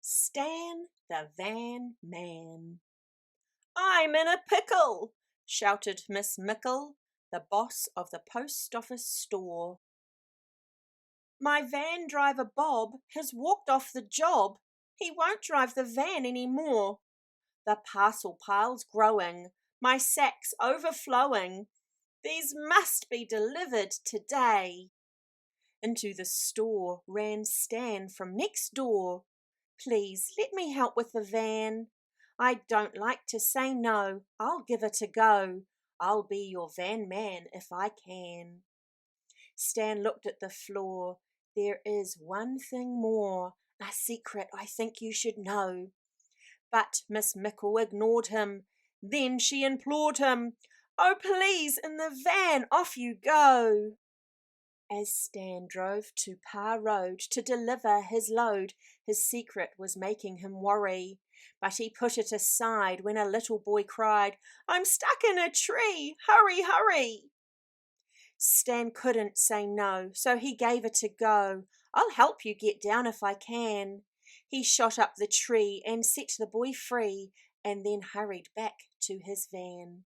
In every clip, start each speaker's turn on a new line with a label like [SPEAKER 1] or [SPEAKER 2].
[SPEAKER 1] Stan the Van Man. "I'm in a pickle," shouted Miss Mickle, the boss of the post office store. "My van driver Bob has walked off the job. He won't drive the van any more. The parcel pile's growing, my sacks overflowing. These must be delivered today." Into the store ran Stan from next door. "Please let me help with the van. I don't like to say no, I'll give it a go. I'll be your van man if I can." Stan looked at the floor. "There is one thing more, a secret I think you should know." But Miss Mickle ignored him. Then she implored him, "Oh, please, in the van, off you go." As Stan drove to Parr Road to deliver his load, his secret was making him worry. But he put it aside when a little boy cried, "I'm stuck in a tree! Hurry, hurry!" Stan couldn't say no, so he gave it a go. "I'll help you get down if I can." He shot up the tree and set the boy free, and then hurried back to his van.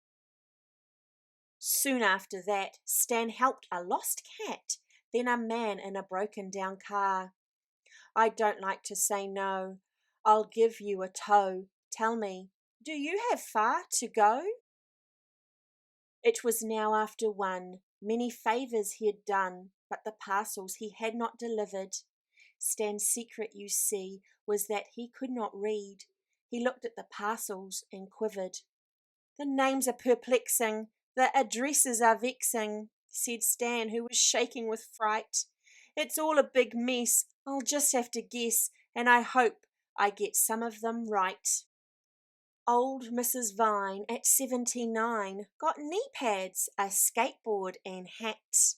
[SPEAKER 1] Soon after that, Stan helped a lost cat, then a man in a broken-down car. "I don't like to say no. I'll give you a tow. Tell me, do you have far to go?" It was now after 1. Many favours he had done, but the parcels he had not delivered. Stan's secret, you see, was that he could not read. He looked at the parcels and quivered. "The names are perplexing. The addresses are vexing," said Stan, who was shaking with fright. "It's all a big mess. I'll just have to guess, and I hope I get some of them right." Old Mrs. Vine at 79 got knee pads, a skateboard and hat,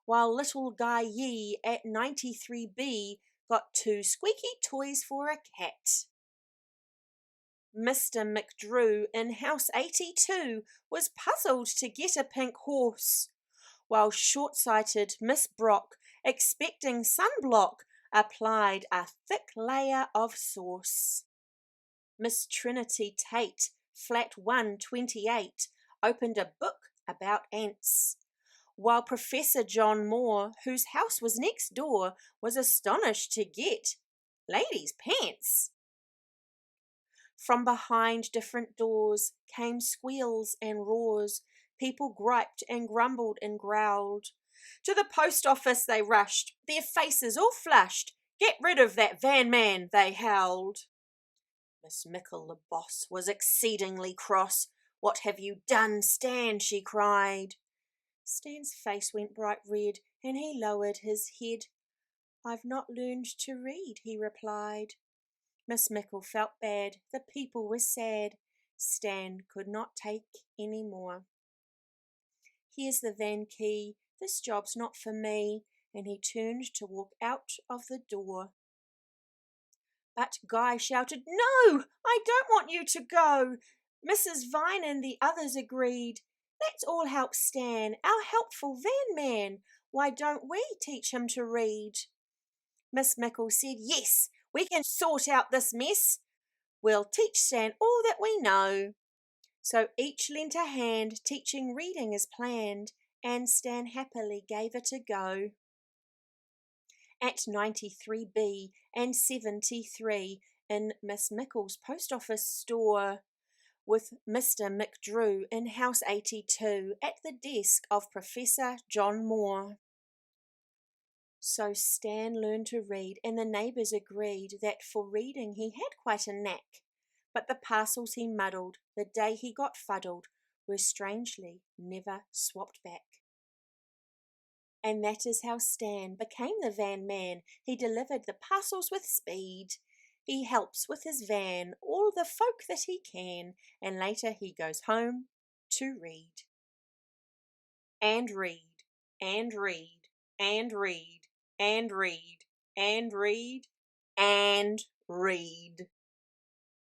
[SPEAKER 1] while little Guy Yee at 93B got 2 squeaky toys for a cat. Mr. McDrew in house 82 was puzzled to get a pink horse, while short-sighted Miss Brock, expecting sunblock, applied a thick layer of sauce. Miss Trinity Tate, flat 128, opened a book about ants, while Professor John Moore, whose house was next door, was astonished to get ladies' pants. From behind different doors came squeals and roars. People griped and grumbled and growled. To the post office they rushed, their faces all flushed. "Get rid of that van man," they howled. Miss Mickle, the boss, was exceedingly cross. "What have you done, Stan?" she cried. Stan's face went bright red, and he lowered his head. "I've not learned to read," he replied. Miss Mickle felt bad. The people were sad. Stan could not take any more. "Here's the van key. This job's not for me," and he turned to walk out of the door. But Guy shouted, "No, I don't want you to go." Mrs. Vine and the others agreed. "Let's all help Stan, our helpful van man. Why don't we teach him to read?" Miss Mickle said, "Yes, we can sort out this mess. We'll teach Stan all that we know." So each lent a hand, teaching reading as planned, and Stan happily gave it a go. At 93B and 73 in Miss Mickle's post office store, with Mr. McDrew in house 82 at the desk of Professor John Moore. So Stan learned to read, and the neighbours agreed that for reading he had quite a knack. But the parcels he muddled the day he got fuddled were strangely never swapped back. And that is how Stan became the van man. He delivered the parcels with speed. He helps with his van all the folk that he can, and later he goes home to read. And read, and read, and read, and read, and read, and read.